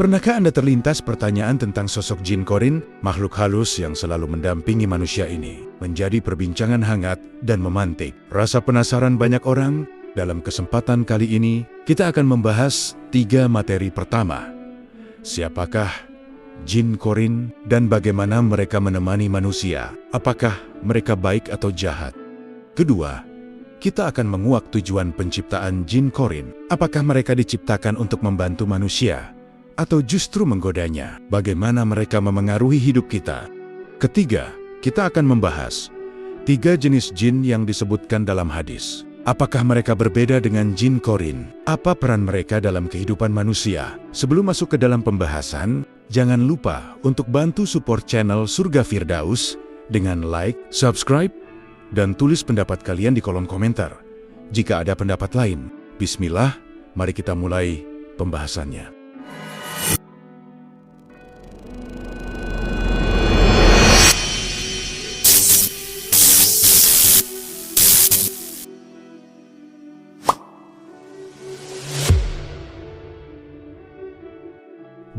Pernahkah Anda terlintas pertanyaan tentang sosok jin Qorin, makhluk halus yang selalu mendampingi manusia ini? Menjadi perbincangan hangat dan memantik rasa penasaran banyak orang. Dalam kesempatan kali ini, kita akan membahas 3 materi pertama. Siapakah jin Qorin dan bagaimana mereka menemani manusia? Apakah mereka baik atau jahat? Kedua, kita akan menguak tujuan penciptaan jin Qorin. Apakah mereka diciptakan untuk membantu manusia atau justru menggodanya? Bagaimana mereka memengaruhi hidup kita? Ketiga, kita akan membahas 3 jenis jin yang disebutkan dalam hadis. Apakah mereka berbeda dengan jin Qorin? Apa peran mereka dalam kehidupan manusia? Sebelum masuk ke dalam pembahasan, jangan lupa untuk bantu support channel Surga Firdaus dengan like, subscribe, dan tulis pendapat kalian di kolom komentar. Jika ada pendapat lain, bismillah, mari kita mulai pembahasannya.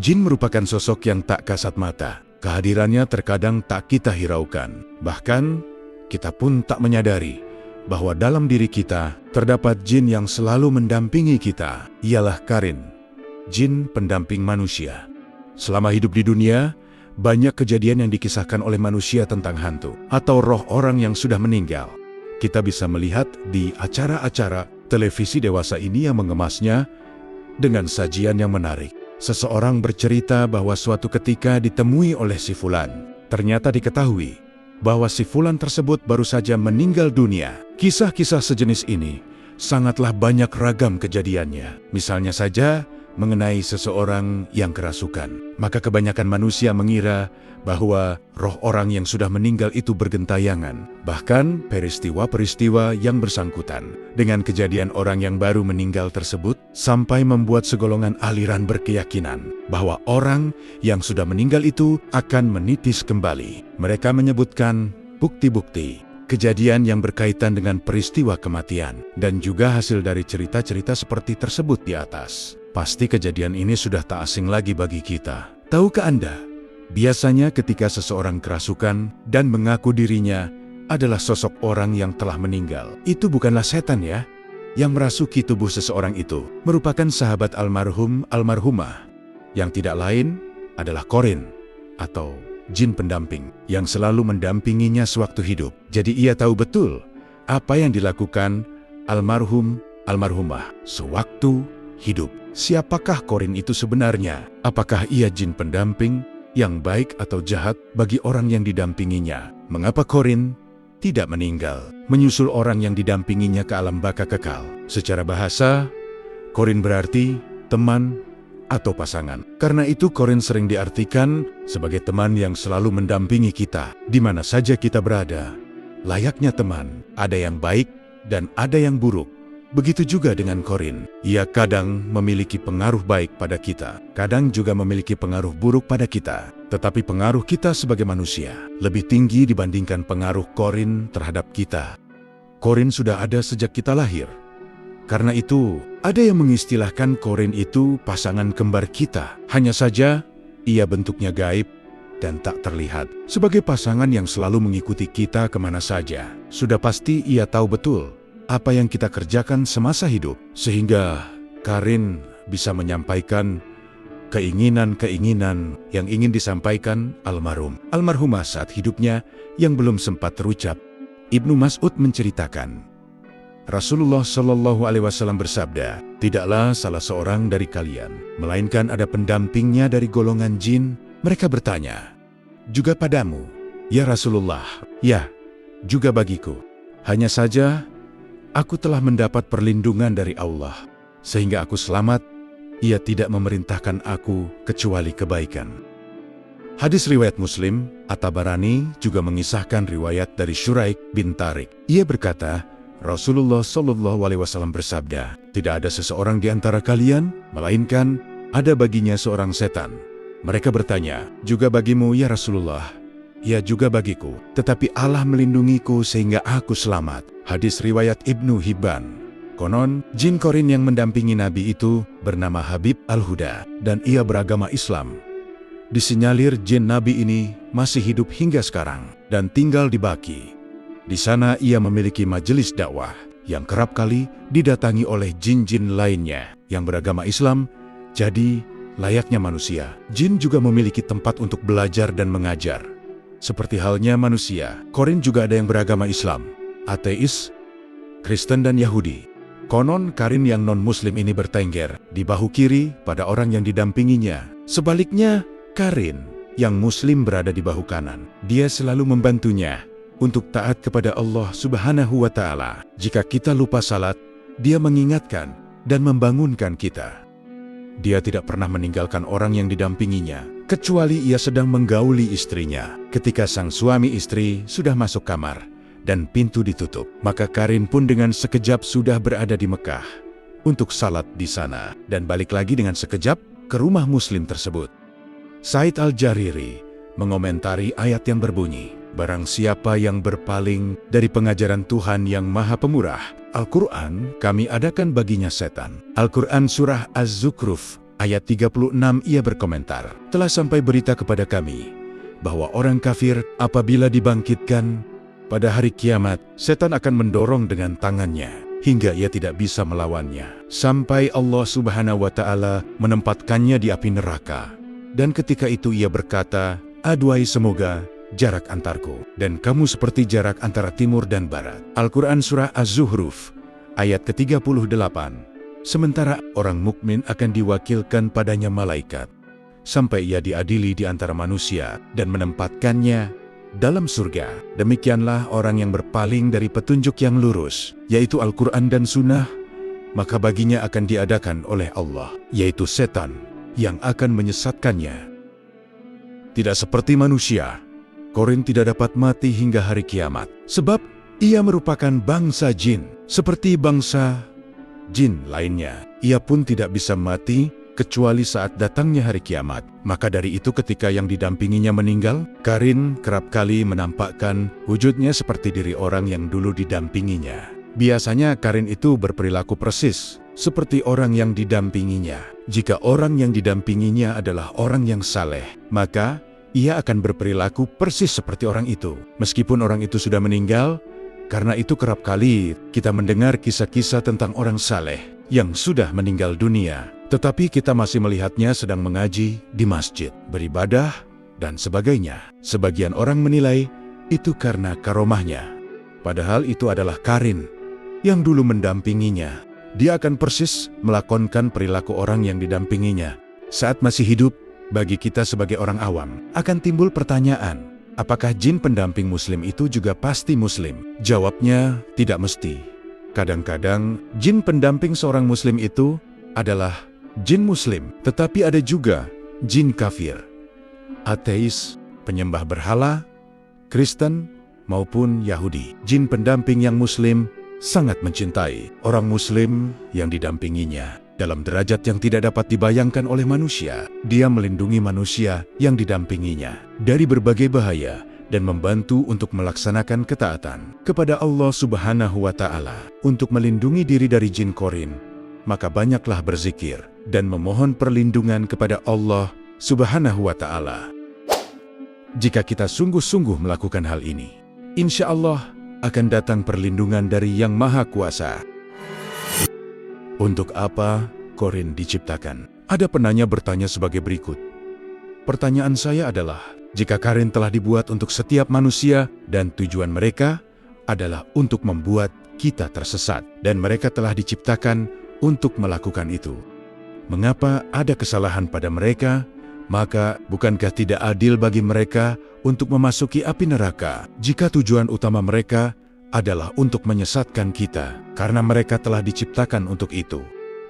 Jin merupakan sosok yang tak kasat mata. Kehadirannya terkadang tak kita hiraukan. Bahkan, kita pun tak menyadari bahwa dalam diri kita terdapat jin yang selalu mendampingi kita. Ialah Qarin, jin pendamping manusia. Selama hidup di dunia, banyak kejadian yang dikisahkan oleh manusia tentang hantu atau roh orang yang sudah meninggal. Kita bisa melihat di acara-acara televisi dewasa ini yang mengemasnya dengan sajian yang menarik. Seseorang bercerita bahwa suatu ketika ditemui oleh si Fulan. Ternyata diketahui bahwa si Fulan tersebut baru saja meninggal dunia. Kisah-kisah sejenis ini sangatlah banyak ragam kejadiannya. Misalnya saja mengenai seseorang yang kerasukan. Maka kebanyakan manusia mengira bahwa roh orang yang sudah meninggal itu bergentayangan. Bahkan peristiwa-peristiwa yang bersangkutan dengan kejadian orang yang baru meninggal tersebut sampai membuat segolongan aliran berkeyakinan bahwa orang yang sudah meninggal itu akan menitis kembali. Mereka menyebutkan bukti-bukti kejadian yang berkaitan dengan peristiwa kematian dan juga hasil dari cerita-cerita seperti tersebut di atas. Pasti kejadian ini sudah tak asing lagi bagi kita. Tahukah Anda, biasanya ketika seseorang kerasukan dan mengaku dirinya adalah sosok orang yang telah meninggal, itu bukanlah setan ya. Yang merasuki tubuh seseorang itu merupakan sahabat almarhum almarhumah, yang tidak lain adalah Qorin atau jin pendamping yang selalu mendampinginya sewaktu hidup. Jadi ia tahu betul apa yang dilakukan almarhum almarhumah sewaktu hidup. Siapakah Qorin itu sebenarnya? Apakah ia jin pendamping yang baik atau jahat bagi orang yang didampinginya? Mengapa Qorin tidak meninggal, menyusul orang yang didampinginya ke alam baka kekal? Secara bahasa, Qorin berarti teman atau pasangan. Karena itu Qorin sering diartikan sebagai teman yang selalu mendampingi kita, di mana saja kita berada. Layaknya teman, ada yang baik dan ada yang buruk. Begitu juga dengan Qorin. Ia kadang memiliki pengaruh baik pada kita, kadang juga memiliki pengaruh buruk pada kita. Tetapi pengaruh kita sebagai manusia lebih tinggi dibandingkan pengaruh Qorin terhadap kita. Qorin sudah ada sejak kita lahir. Karena itu, ada yang mengistilahkan Qorin itu pasangan kembar kita. Hanya saja, ia bentuknya gaib dan tak terlihat. Sebagai pasangan yang selalu mengikuti kita kemana saja. Sudah pasti ia tahu betul apa yang kita kerjakan semasa hidup, sehingga Qarin bisa menyampaikan keinginan-keinginan yang ingin disampaikan almarhumah saat hidupnya yang belum sempat terucap. Ibnu Mas'ud menceritakan, Rasulullah Shallallahu Alaihi Wasallam bersabda, tidaklah salah seorang dari kalian, melainkan ada pendampingnya dari golongan jin. Mereka bertanya, juga padamu, ya Rasulullah? Ya, juga bagiku. Hanya saja, aku telah mendapat perlindungan dari Allah, sehingga aku selamat. Ia tidak memerintahkan aku kecuali kebaikan. Hadis riwayat Muslim, At-Tabarani juga mengisahkan riwayat dari Syuraik bin Tariq. Ia berkata, Rasulullah Shallallahu Alaihi Wasallam bersabda, tidak ada seseorang di antara kalian, melainkan ada baginya seorang setan. Mereka bertanya, juga bagimu ya Rasulullah? Ya juga bagiku, tetapi Allah melindungiku sehingga aku selamat. Hadis riwayat Ibnu Hibban. Konon, jin korin yang mendampingi Nabi itu bernama Habib Al-Huda, dan ia beragama Islam. Disinyalir jin Nabi ini masih hidup hingga sekarang dan tinggal di Baki. Di sana ia memiliki majelis dakwah yang kerap kali didatangi oleh jin-jin lainnya yang beragama Islam. Jadi, layaknya manusia, jin juga memiliki tempat untuk belajar dan mengajar. Seperti halnya manusia, korin juga ada yang beragama Islam, ateis, Kristen dan Yahudi. Konon Karin yang non-muslim ini bertengger di bahu kiri pada orang yang didampinginya. Sebaliknya, Karin yang muslim berada di bahu kanan. Dia selalu membantunya untuk taat kepada Allah Subhanahu wa Ta'ala. Jika kita lupa salat, dia mengingatkan dan membangunkan kita. Dia tidak pernah meninggalkan orang yang didampinginya, kecuali ia sedang menggauli istrinya. Ketika sang suami istri sudah masuk kamar dan pintu ditutup, maka Karin pun dengan sekejap sudah berada di Mekah untuk salat di sana dan balik lagi dengan sekejap ke rumah muslim tersebut. Said Al-Jariri mengomentari ayat yang berbunyi, "Barang siapa yang berpaling dari pengajaran Tuhan yang Maha Pemurah, Al-Quran, kami adakan baginya setan." Al-Quran Surah Az-Zukhruf ayat 36 ia berkomentar, "Telah sampai berita kepada kami bahwa orang kafir apabila dibangkitkan pada hari kiamat, setan akan mendorong dengan tangannya hingga ia tidak bisa melawannya, sampai Allah Subhanahu wa Ta'ala menempatkannya di api neraka. Dan ketika itu ia berkata, aduhai semoga jarak antarku dan kamu seperti jarak antara timur dan barat." Al-Quran Surah Az-Zuhruf ayat ke-38. Sementara orang mukmin akan diwakilkan padanya malaikat, sampai ia diadili di antara manusia dan menempatkannya dalam surga. Demikianlah orang yang berpaling dari petunjuk yang lurus, yaitu Al-Quran dan Sunnah, maka baginya akan diadakan oleh Allah, yaitu setan, yang akan menyesatkannya. Tidak seperti manusia, Korin tidak dapat mati hingga hari kiamat, sebab ia merupakan bangsa jin. Seperti bangsa jin lainnya, ia pun tidak bisa mati kecuali saat datangnya hari kiamat. Maka dari itu ketika yang didampinginya meninggal, Karin kerap kali menampakkan wujudnya seperti diri orang yang dulu didampinginya. Biasanya Karin itu berperilaku persis seperti orang yang didampinginya. Jika orang yang didampinginya adalah orang yang saleh, maka ia akan berperilaku persis seperti orang itu. Meskipun orang itu sudah meninggal, karena itu kerap kali kita mendengar kisah-kisah tentang orang saleh yang sudah meninggal dunia, tetapi kita masih melihatnya sedang mengaji di masjid, beribadah, dan sebagainya. Sebagian orang menilai itu karena karomahnya. Padahal itu adalah Karin yang dulu mendampinginya. Dia akan persis melakonkan perilaku orang yang didampinginya. Saat masih hidup, bagi kita sebagai orang awam, akan timbul pertanyaan, apakah jin pendamping muslim itu juga pasti muslim? Jawabnya, tidak mesti. Kadang-kadang, jin pendamping seorang muslim itu adalah jin muslim, tetapi ada juga jin kafir, ateis, penyembah berhala, Kristen, maupun Yahudi. Jin pendamping yang muslim sangat mencintai orang muslim yang didampinginya. Dalam derajat yang tidak dapat dibayangkan oleh manusia, dia melindungi manusia yang didampinginya dari berbagai bahaya dan membantu untuk melaksanakan ketaatan kepada Allah Subhanahu wa Ta'ala. Untuk melindungi diri dari jin korin, maka banyaklah berzikir dan memohon perlindungan kepada Allah Subhanahu wa Ta'ala. Jika kita sungguh-sungguh melakukan hal ini, insya Allah akan datang perlindungan dari Yang Maha Kuasa. Untuk apa korin diciptakan? Ada penanya bertanya sebagai berikut. Pertanyaan saya adalah, jika Karin telah dibuat untuk setiap manusia dan tujuan mereka adalah untuk membuat kita tersesat dan mereka telah diciptakan untuk melakukan itu, mengapa ada kesalahan pada mereka? Maka bukankah tidak adil bagi mereka untuk memasuki api neraka jika tujuan utama mereka adalah untuk menyesatkan kita karena mereka telah diciptakan untuk itu?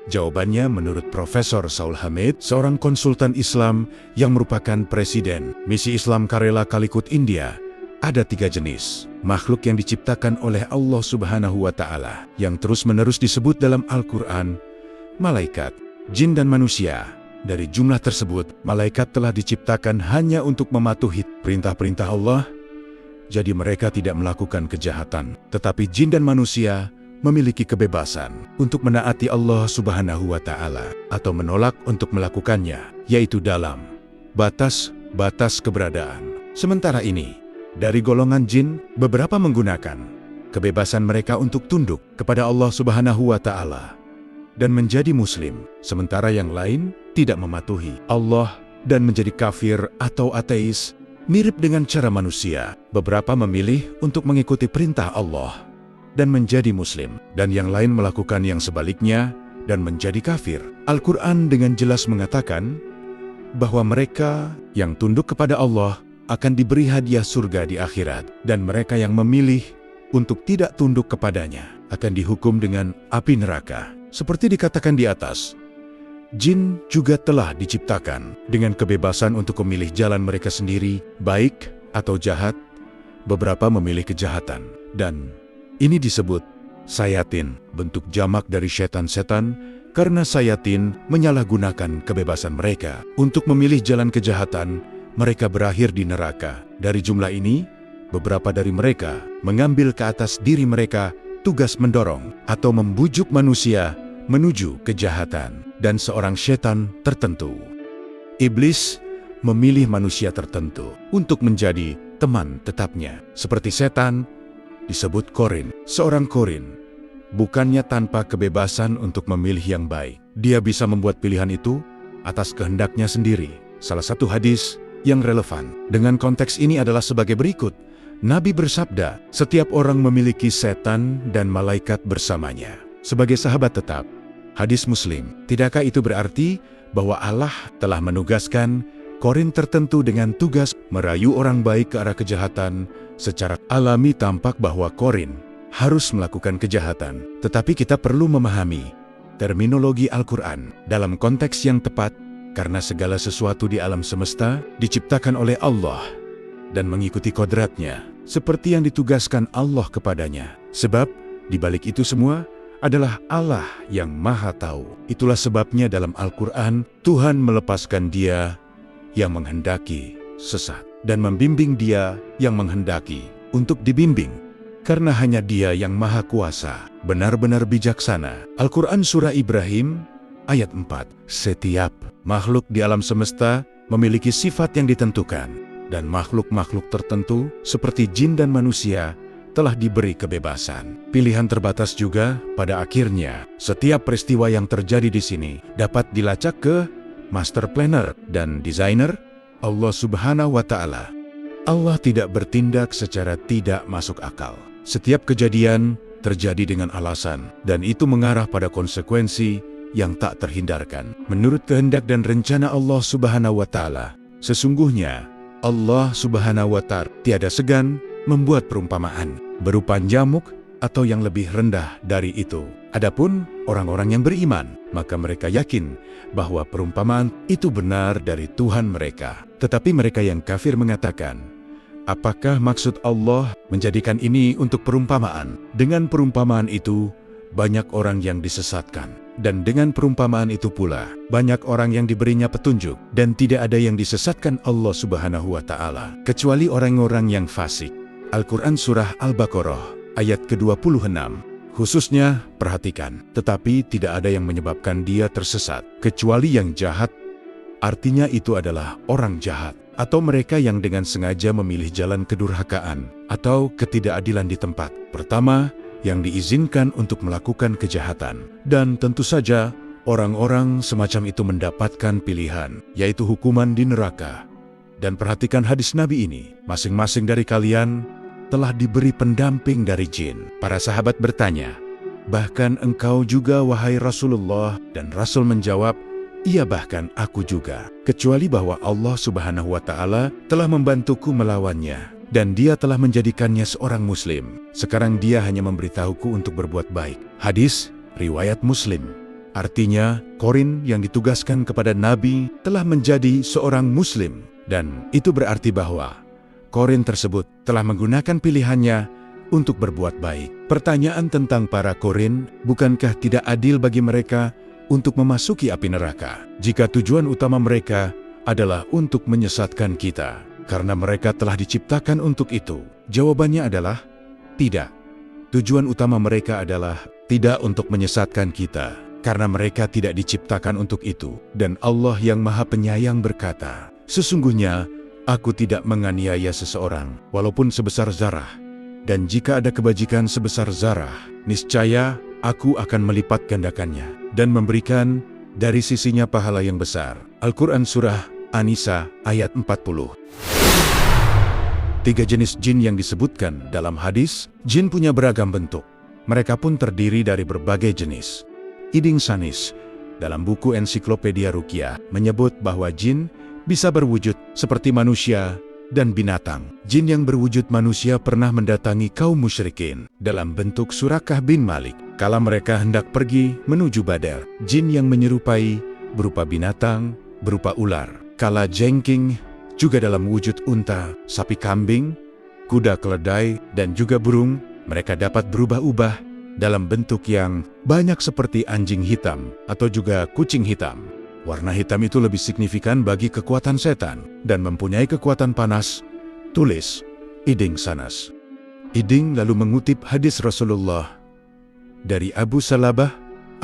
Jawabannya menurut Profesor Saul Hamid, seorang konsultan Islam yang merupakan Presiden Misi Islam Karela Kalikut India, ada 3 jenis makhluk yang diciptakan oleh Allah Subhanahu wa Ta'ala yang terus-menerus disebut dalam Al-Quran, malaikat, jin dan manusia. Dari jumlah tersebut, malaikat telah diciptakan hanya untuk mematuhi perintah-perintah Allah, jadi mereka tidak melakukan kejahatan. Tetapi jin dan manusia memiliki kebebasan untuk menaati Allah Subhanahu wa Ta'ala atau menolak untuk melakukannya, yaitu dalam batas-batas keberadaan. Sementara ini, dari golongan jin, beberapa menggunakan kebebasan mereka untuk tunduk kepada Allah Subhanahu wa Ta'ala dan menjadi muslim, sementara yang lain tidak mematuhi Allah dan menjadi kafir atau ateis. Mirip dengan cara manusia, beberapa memilih untuk mengikuti perintah Allah dan menjadi muslim, dan yang lain melakukan yang sebaliknya dan menjadi kafir. Al-Quran dengan jelas mengatakan bahwa mereka yang tunduk kepada Allah akan diberi hadiah surga di akhirat, dan mereka yang memilih untuk tidak tunduk kepadanya akan dihukum dengan api neraka. Seperti dikatakan di atas, jin juga telah diciptakan dengan kebebasan untuk memilih jalan mereka sendiri, baik atau jahat. Beberapa memilih kejahatan, dan ini disebut sayatin, bentuk jamak dari setan-setan, karena sayatin menyalahgunakan kebebasan mereka untuk memilih jalan kejahatan. Mereka berakhir di neraka. Dari jumlah ini, beberapa dari mereka mengambil ke atas diri mereka tugas mendorong atau membujuk manusia menuju kejahatan dan seorang setan tertentu. Iblis memilih manusia tertentu untuk menjadi teman tetapnya. Seperti setan, disebut korin. Seorang korin bukannya tanpa kebebasan untuk memilih yang baik. Dia bisa membuat pilihan itu atas kehendaknya sendiri. Salah satu hadis yang relevan dengan konteks ini adalah sebagai berikut. Nabi bersabda, setiap orang memiliki setan dan malaikat bersamanya sebagai sahabat tetap. Hadis Muslim. Tidakkah itu berarti bahwa Allah telah menugaskan korin tertentu dengan tugas merayu orang baik ke arah kejahatan? Secara alami tampak bahwa korin harus melakukan kejahatan. Tetapi kita perlu memahami terminologi Al-Quran dalam konteks yang tepat, karena segala sesuatu di alam semesta diciptakan oleh Allah dan mengikuti kodratnya, seperti yang ditugaskan Allah kepadanya. Sebab, di balik itu semua adalah Allah yang Maha Tahu. Itulah sebabnya dalam Al-Quran, Tuhan melepaskan Dia yang menghendaki sesat dan membimbing Dia yang menghendaki untuk dibimbing. Karena hanya Dia yang Maha Kuasa, benar-benar bijaksana. Al-Quran Surah Ibrahim, ayat 4. Setiap makhluk di alam semesta memiliki sifat yang ditentukan, dan makhluk-makhluk tertentu seperti jin dan manusia telah diberi kebebasan. Pilihan terbatas juga pada akhirnya. Setiap peristiwa yang terjadi di sini dapat dilacak ke master planner dan desainer Allah Subhanahu wa Ta'ala. Allah tidak bertindak secara tidak masuk akal. Setiap kejadian terjadi dengan alasan, dan itu mengarah pada konsekuensi yang tak terhindarkan. Menurut kehendak dan rencana Allah Subhanahu wa Ta'ala, sesungguhnya Allah Subhanahu wa Ta'ala tiada segan membuat perumpamaan berupa nyamuk atau yang lebih rendah dari itu. Adapun orang-orang yang beriman, maka mereka yakin bahwa perumpamaan itu benar dari Tuhan mereka. Tetapi mereka yang kafir mengatakan, apakah maksud Allah menjadikan ini untuk perumpamaan? Dengan perumpamaan itu, banyak orang yang disesatkan. Dan dengan perumpamaan itu pula, banyak orang yang diberinya petunjuk. Dan tidak ada yang disesatkan Allah Subhanahu wa Ta'ala, kecuali orang-orang yang fasik. Al-Quran Surah Al-Baqarah, ayat ke-26. Khususnya, perhatikan, tetapi tidak ada yang menyebabkan dia tersesat, kecuali yang jahat. Artinya itu adalah orang jahat, atau mereka yang dengan sengaja memilih jalan kedurhakaan, atau ketidakadilan di tempat pertama, yang diizinkan untuk melakukan kejahatan. Dan tentu saja, orang-orang semacam itu mendapatkan pilihan, yaitu hukuman di neraka. Dan perhatikan hadis Nabi ini, masing-masing dari kalian telah diberi pendamping dari jin. Para sahabat bertanya, bahkan engkau juga wahai Rasulullah? Dan Rasul menjawab, iya bahkan aku juga. Kecuali bahwa Allah Subhanahu wa Ta'ala telah membantuku melawannya. Dan dia telah menjadikannya seorang muslim. Sekarang dia hanya memberitahuku untuk berbuat baik. Hadis, riwayat Muslim. Artinya, korin yang ditugaskan kepada Nabi telah menjadi seorang muslim. Dan itu berarti bahwa korin tersebut telah menggunakan pilihannya untuk berbuat baik. Pertanyaan tentang para korin, bukankah tidak adil bagi mereka untuk memasuki api neraka, jika tujuan utama mereka adalah untuk menyesatkan kita? Karena mereka telah diciptakan untuk itu. Jawabannya adalah tidak. Tujuan utama mereka adalah tidak untuk menyesatkan kita, karena mereka tidak diciptakan untuk itu. Dan Allah yang Maha Penyayang berkata, sesungguhnya aku tidak menganiaya seseorang, walaupun sebesar zarah. Dan jika ada kebajikan sebesar zarah, niscaya aku akan melipat gandakannya dan memberikan dari sisinya pahala yang besar. Al-Quran Surah An-Nisa ayat 40. 3 jenis jin yang disebutkan dalam hadis. Jin punya beragam bentuk. Mereka pun terdiri dari berbagai jenis. Iding Sanis dalam buku Ensiklopedia Ruqyah menyebut bahwa jin bisa berwujud seperti manusia dan binatang. Jin yang berwujud manusia pernah mendatangi kaum musyrikin dalam bentuk Surakah bin Malik kala mereka hendak pergi menuju Badar. Jin yang menyerupai berupa binatang, berupa ular, kala jengking, juga dalam wujud unta, sapi kambing, kuda keledai, dan juga burung. Mereka dapat berubah-ubah dalam bentuk yang banyak seperti anjing hitam atau juga kucing hitam. Warna hitam itu lebih signifikan bagi kekuatan setan dan mempunyai kekuatan panas. Tulis Iding Sanas. Iding lalu mengutip hadis Rasulullah dari Abu Salabah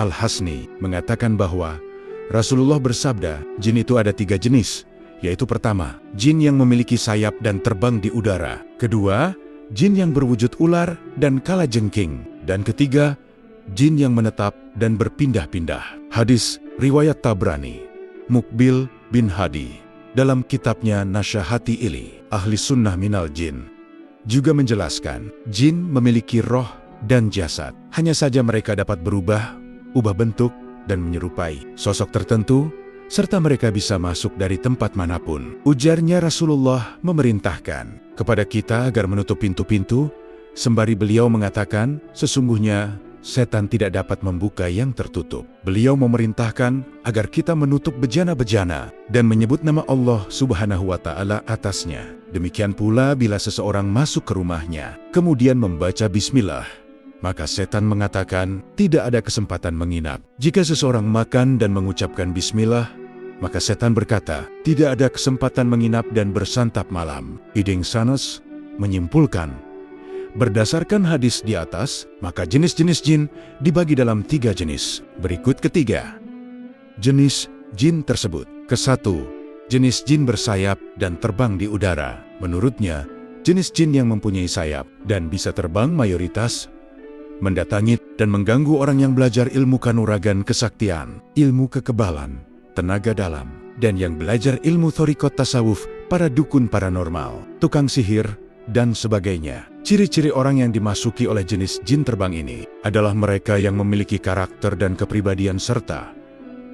Al-Hasni mengatakan bahwa Rasulullah bersabda, jin itu ada 3 jenis, yaitu pertama, jin yang memiliki sayap dan terbang di udara. Kedua, jin yang berwujud ular dan kalajengking. Dan ketiga, jin yang menetap dan berpindah-pindah. Hadis riwayat Tabrani. Muqbil bin Hadi dalam kitabnya Nasyahati Ili, Ahli Sunnah Minal Jin, juga menjelaskan, jin memiliki roh dan jasad. Hanya saja mereka dapat berubah, ubah bentuk, dan menyerupai sosok tertentu, serta mereka bisa masuk dari tempat manapun. Ujarnya Rasulullah memerintahkan kepada kita agar menutup pintu-pintu, sembari beliau mengatakan, sesungguhnya setan tidak dapat membuka yang tertutup. Beliau memerintahkan agar kita menutup bejana-bejana dan menyebut nama Allah Subhanahu wa Ta'ala atasnya. Demikian pula bila seseorang masuk ke rumahnya, kemudian membaca bismillah, maka setan mengatakan tidak ada kesempatan menginap. Jika seseorang makan dan mengucapkan bismillah, maka setan berkata tidak ada kesempatan menginap dan bersantap malam. Iding Sanas menyimpulkan, berdasarkan hadis di atas, maka jenis-jenis jin dibagi dalam 3 jenis. Berikut ketiga jenis jin tersebut. Kesatu, jenis jin bersayap dan terbang di udara. Menurutnya, jenis jin yang mempunyai sayap dan bisa terbang mayoritas mendatangi dan mengganggu orang yang belajar ilmu kanuragan kesaktian, ilmu kekebalan, tenaga dalam, dan yang belajar ilmu thoriqat tasawuf, para dukun paranormal, tukang sihir, dan sebagainya. Ciri-ciri orang yang dimasuki oleh jenis jin terbang ini adalah mereka yang memiliki karakter dan kepribadian serta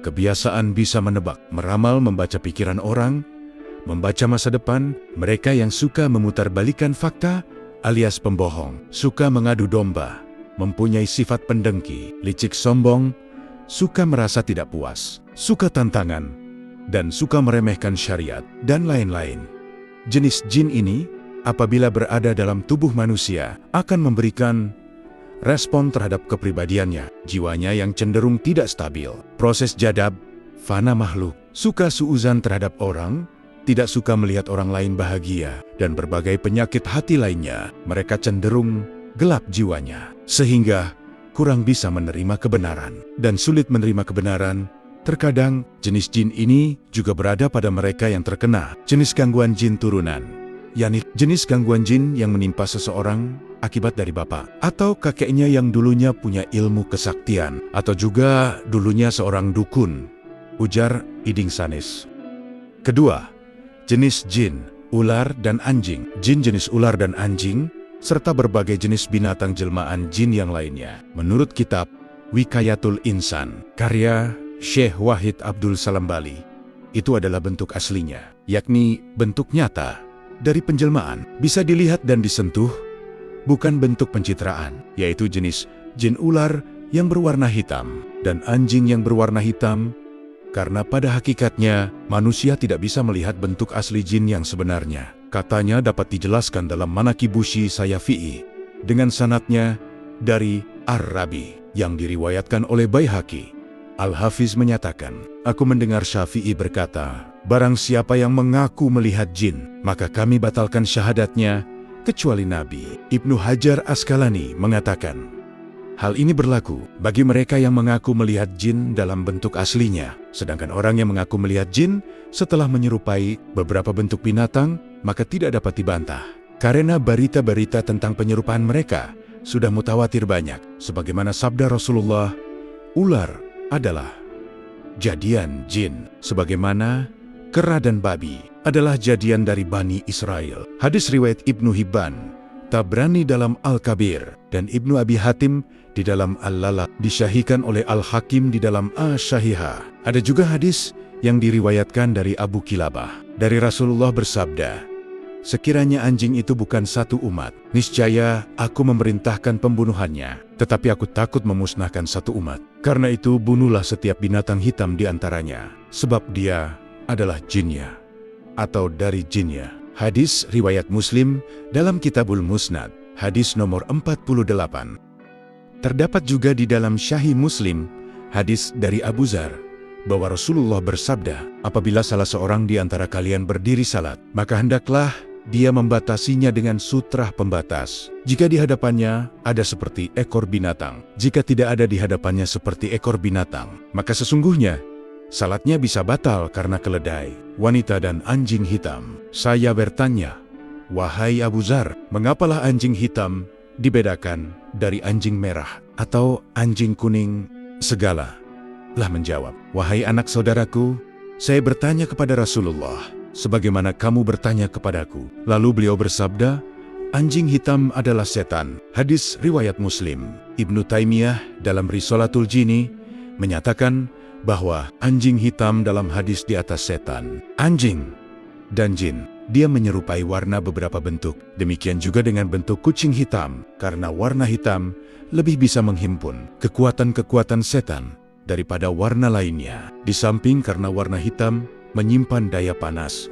kebiasaan bisa menebak, meramal, membaca pikiran orang, membaca masa depan. Mereka yang suka memutarbalikkan fakta alias pembohong, suka mengadu domba, mempunyai sifat pendengki, licik, sombong, suka merasa tidak puas, suka tantangan, dan suka meremehkan syariat, dan lain-lain. Jenis jin ini, apabila berada dalam tubuh manusia, akan memberikan respon terhadap kepribadiannya, jiwanya yang cenderung tidak stabil, proses jadab, fana makhluk, suka suuzan terhadap orang, tidak suka melihat orang lain bahagia, dan berbagai penyakit hati lainnya. Mereka cenderung gelap jiwanya, sehingga kurang bisa menerima kebenaran dan sulit menerima kebenaran. Terkadang jenis jin ini juga berada pada mereka yang terkena jenis gangguan jin turunan, yakni jenis gangguan jin yang menimpa seseorang akibat dari bapak atau kakeknya yang dulunya punya ilmu kesaktian atau juga dulunya seorang dukun, ujar Iding Sanis. Kedua, jenis jin ular dan anjing. Jin jenis ular dan anjing serta berbagai jenis binatang jelmaan jin yang lainnya. Menurut kitab Wikayatul Insan, karya Syekh Wahid Abdul Salam Bali, itu adalah bentuk aslinya, yakni bentuk nyata dari penjelmaan, bisa dilihat dan disentuh, bukan bentuk pencitraan, yaitu jenis jin ular yang berwarna hitam dan anjing yang berwarna hitam, karena pada hakikatnya manusia tidak bisa melihat bentuk asli jin yang sebenarnya. Katanya dapat dijelaskan dalam Manaqib Syafi'i dengan sanadnya dari Ar-Rabi yang diriwayatkan oleh Baihaqi. Al-Hafiz menyatakan, aku mendengar Syafi'i berkata, barang siapa yang mengaku melihat jin, maka kami batalkan syahadatnya kecuali Nabi. Ibnu Hajar Asqalani mengatakan, hal ini berlaku bagi mereka yang mengaku melihat jin dalam bentuk aslinya, sedangkan orang yang mengaku melihat jin setelah menyerupai beberapa bentuk binatang, maka tidak dapat dibantah. Karena berita-berita tentang penyerupaan mereka sudah mutawatir banyak, sebagaimana sabda Rasulullah, ular adalah jadian jin, sebagaimana kera dan babi adalah jadian dari Bani Israel. Hadis riwayat Ibnu Hibban, Tabrani dalam Al-Kabir, dan Ibnu Abi Hatim di dalam Al-Lala, disahihkan oleh Al-Hakim di dalam Ash-Shahihah. Ada juga hadis yang diriwayatkan dari Abu Kilabah. Dari Rasulullah bersabda, sekiranya anjing itu bukan satu umat, niscaya aku memerintahkan pembunuhannya. Tetapi aku takut memusnahkan satu umat. Karena itu bunuhlah setiap binatang hitam di antaranya, sebab dia adalah jinnya, atau dari jinnya. Hadis riwayat Muslim dalam Kitabul Musnad, hadis nomor 48. Terdapat juga di dalam Sahih Muslim, hadis dari Abu Dzar, bahwa Rasulullah bersabda, apabila salah seorang di antara kalian berdiri salat, maka hendaklah dia membatasinya dengan sutrah pembatas. Jika di hadapannya ada seperti ekor binatang, jika tidak ada di hadapannya seperti ekor binatang, maka sesungguhnya salatnya bisa batal karena keledai, wanita dan anjing hitam. Saya bertanya, wahai Abu Dzar, mengapalah anjing hitam dibedakan dari anjing merah atau anjing kuning segala? Lah menjawab, wahai anak saudaraku, saya bertanya kepada Rasulullah, sebagaimana kamu bertanya kepadaku. Lalu beliau bersabda, anjing hitam adalah setan. Hadis riwayat Muslim. Ibnu Taimiyah dalam Risalatul Jini menyatakan bahwa anjing hitam dalam hadis di atas setan, anjing, dan jin. Dia menyerupai warna beberapa bentuk. Demikian juga dengan bentuk kucing hitam, karena warna hitam lebih bisa menghimpun kekuatan-kekuatan setan daripada warna lainnya. Di samping karena warna hitam menyimpan daya panas.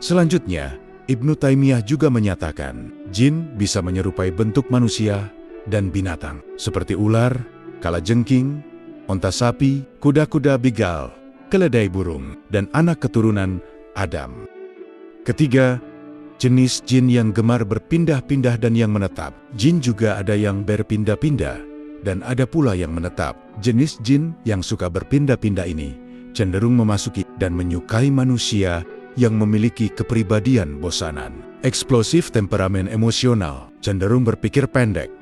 Selanjutnya, Ibnu Taimiyah juga menyatakan, jin bisa menyerupai bentuk manusia dan binatang, seperti ular, kalajengking, onta sapi, kuda-kuda begal, keledai burung, dan anak keturunan Adam. Ketiga, jenis jin yang gemar berpindah-pindah dan yang menetap. Jin juga ada yang berpindah-pindah, dan ada pula yang menetap. Jenis jin yang suka berpindah-pindah ini cenderung memasuki dan menyukai manusia yang memiliki kepribadian bosanan, eksplosif, temperamen emosional, cenderung berpikir pendek.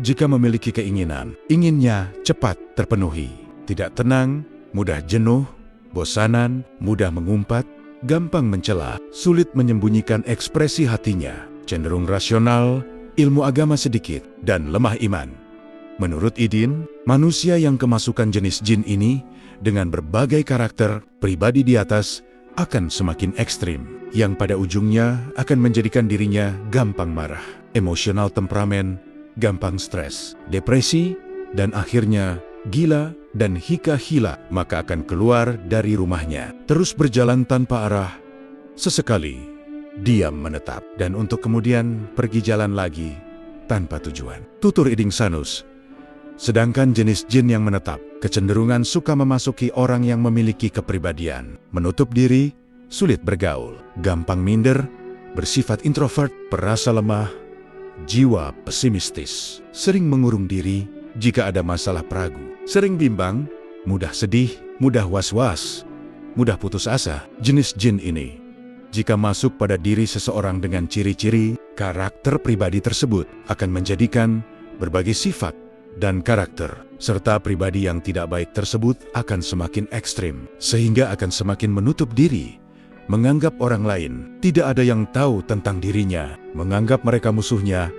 Jika memiliki keinginan, inginnya cepat terpenuhi, tidak tenang, mudah jenuh, bosanan, mudah mengumpat, gampang mencela, sulit menyembunyikan ekspresi hatinya, cenderung rasional, ilmu agama sedikit, dan lemah iman. Menurut Idin, manusia yang kemasukan jenis jin ini dengan berbagai karakter pribadi di atas akan semakin ekstrim, yang pada ujungnya akan menjadikan dirinya gampang marah, emosional temperamen, gampang stres, depresi, dan akhirnya gila dan hika-hila, maka akan keluar dari rumahnya, terus berjalan tanpa arah, sesekali diam menetap, dan untuk kemudian pergi jalan lagi tanpa tujuan. Tutur Iding Sanus. Sedangkan jenis jin yang menetap kecenderungan suka memasuki orang yang memiliki kepribadian menutup diri, sulit bergaul, gampang minder, bersifat introvert, perasa lemah, jiwa pesimistis, sering mengurung diri jika ada masalah peragu, sering bimbang, mudah sedih, mudah was-was, mudah putus asa. Jenis jin ini, jika masuk pada diri seseorang dengan ciri-ciri karakter pribadi tersebut, akan menjadikan berbagai sifat dan karakter, serta pribadi yang tidak baik tersebut akan semakin ekstrim, sehingga akan semakin menutup diri, menganggap orang lain tidak ada yang tahu tentang dirinya, menganggap mereka musuhnya,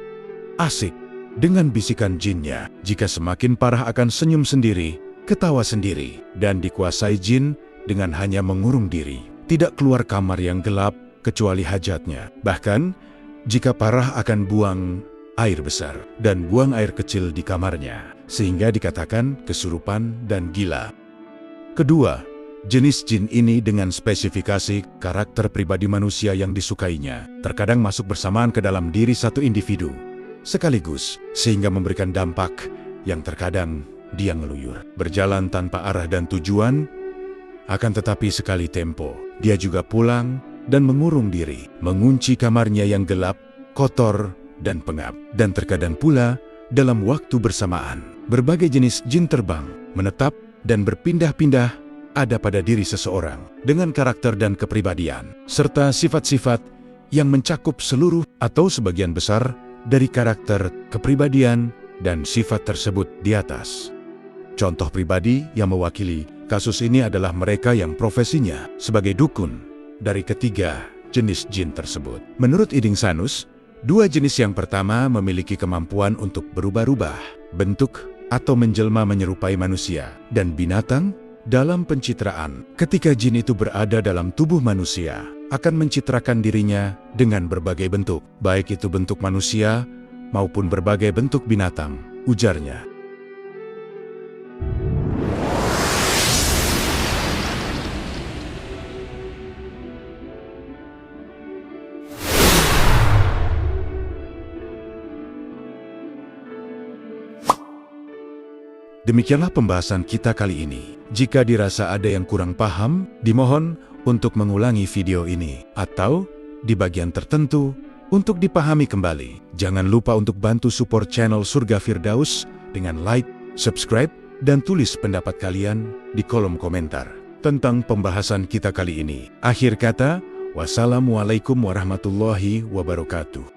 asik dengan bisikan jinnya. Jika semakin parah akan senyum sendiri, ketawa sendiri, dan dikuasai jin dengan hanya mengurung diri, tidak keluar kamar yang gelap kecuali hajatnya. Bahkan, jika parah akan buang air besar dan buang air kecil di kamarnya, sehingga dikatakan kesurupan dan gila. Kedua, jenis jin ini dengan spesifikasi karakter pribadi manusia yang disukainya, terkadang masuk bersamaan ke dalam diri satu individu sekaligus, sehingga memberikan dampak yang terkadang dia ngeluyur, berjalan tanpa arah dan tujuan. Akan tetapi sekali tempo, dia juga pulang dan mengurung diri, mengunci kamarnya yang gelap, kotor, dan pengap. Dan terkadang pula, dalam waktu bersamaan, berbagai jenis jin terbang, menetap, dan berpindah-pindah ada pada diri seseorang dengan karakter dan kepribadian, serta sifat-sifat yang mencakup seluruh atau sebagian besar dari karakter, kepribadian, dan sifat tersebut di atas. Contoh pribadi yang mewakili kasus ini adalah mereka yang profesinya sebagai dukun dari ketiga jenis jin tersebut. Menurut Iding Sanus, dua jenis yang pertama memiliki kemampuan untuk berubah-ubah bentuk atau menjelma menyerupai manusia dan binatang dalam pencitraan. Ketika jin itu berada dalam tubuh manusia, akan mencitrakan dirinya dengan berbagai bentuk, baik itu bentuk manusia maupun berbagai bentuk binatang, ujarnya. Demikianlah pembahasan kita kali ini. Jika dirasa ada yang kurang paham, dimohon untuk mengulangi video ini, atau di bagian tertentu untuk dipahami kembali. Jangan lupa untuk bantu support channel Surga Firdaus dengan like, subscribe, dan tulis pendapat kalian di kolom komentar tentang pembahasan kita kali ini. Akhir kata, wassalamualaikum warahmatullahi wabarakatuh.